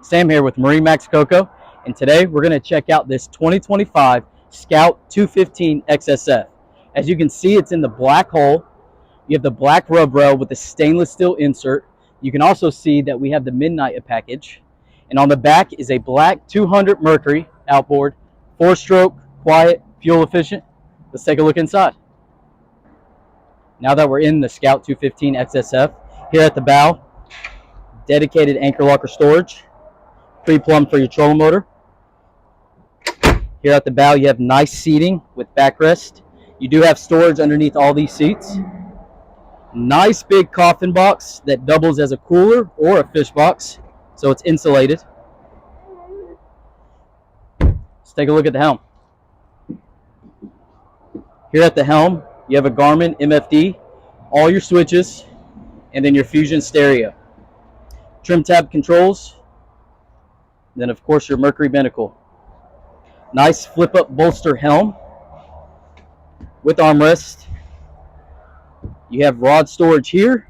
Sam here with MarineMax Coco, and today we're going to check out this 2025 Scout 215 XSF. As you can see, it's in the black hull. You have the black rub rail with the stainless steel insert. You can also see that we have the midnight package, and on the back is a black 200 Mercury outboard, 4-stroke, quiet, fuel efficient. Let's take a look inside. Now that we're in the Scout 215 XSF, here at the bow, dedicated anchor locker storage, pre-plumbed for your trolling motor. Here at the bow, you have nice seating with backrest. You do have storage underneath all these seats. Nice big coffin box that doubles as a cooler or a fish box, so it's insulated. Let's take a look at the helm. Here at the helm, you have a Garmin MFD, all your switches, and then your Fusion stereo. Trim tab controls, then of course your Mercury binnacle. Nice flip up bolster helm with armrest. You have rod storage here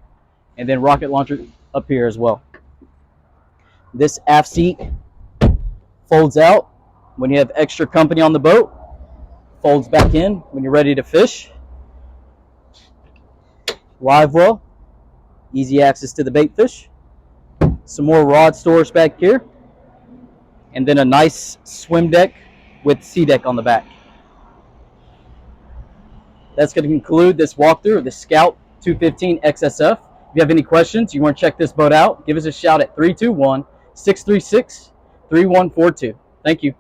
and then rocket launcher up here as well. This aft seat folds out when you have extra company on the boat, folds back in when you're ready to fish. Live well, easy access to the bait fish. Some more rod storage back here, and then a nice swim deck with sea deck on the back. That's going to conclude this walkthrough of the Scout 215 XSF. If you have any questions, you want to check this boat out, give us a shout at 321-636-3142. Thank you.